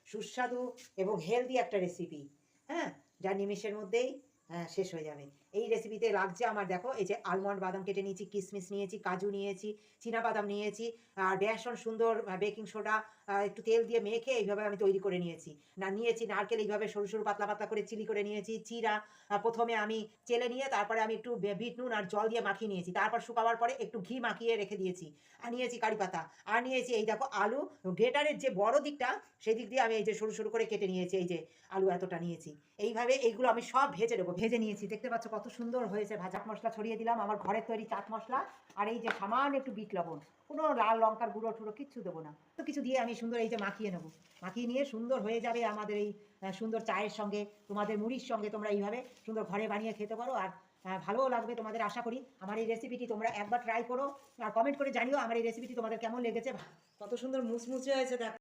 সুস্বাদু এবং হেলদি একটা রেসিপি, হ্যাঁ, যা নিমেষের মধ্যেই শেষ হয়ে যাবে। এই রেসিপিতে লাগছে আমার, দেখো এই যে আলমন্ড বাদাম কেটে নিয়েছি, কিশমিশ নিয়েছি, কাজু নিয়েছি, বাদাম নিয়েছি, আর বেসন সুন্দর বেকিং সোডা একটু তেল দিয়ে মেখে এইভাবে আমি তৈরি করে নিয়েছি। নিয়েছি নারকেল এইভাবে সরু সরু পাতলা পাতলা করে চিলি করে নিয়েছি। চিরা প্রথমে আমি চেলে নিয়ে তারপরে আমি একটু বিট নুন আর জল দিয়ে মাখিয়ে নিয়েছি, তারপর শুকাবার পরে একটু ঘি মাখিয়ে রেখে দিয়েছি। আর নিয়েছি কারি পাতা, আর নিয়েছি এই দেখো আলু, গ্রেটারের যে বড় দিকটা সেই দিক দিয়ে আমি এই যে সরু সরু করে কেটে নিয়েছি, এই যে আলু এতটা নিয়েছি। এইভাবে এইগুলো আমি সব ভেজে নেবো, ভেজে নিয়েছি, দেখতে পাচ্ছ কত সুন্দর হয়েছে। ভাজা মশলা ছড়িয়ে দিলাম, আমার ঘরের তৈরি চাট মশলা, আর এই যে সামান্য একটু বিট লবণ, কোনো লাল লঙ্কার গুঁড়ো টুড়ো কিচ্ছু দেবো না, তো কিছু দিয়ে আমি সুন্দর এই যে মাখিয়ে নেবো। মাখিয়ে নিয়ে সুন্দর হয়ে যাবে আমাদের এই সুন্দর চায়ের সঙ্গে, তোমাদের মুড়ির সঙ্গে তোমরা এইভাবে সুন্দর ঘরে বানিয়ে খেতে পারো। আর ভালোও লাগবে তোমাদের, আশা করি। আমার এই রেসিপিটি তোমরা একবার ট্রাই করো আর কমেন্ট করে জানিও আমার এই রেসিপিটি তোমাদের কেমন লেগেছে। কত সুন্দর মুচমুচে হয়েছে দেখো।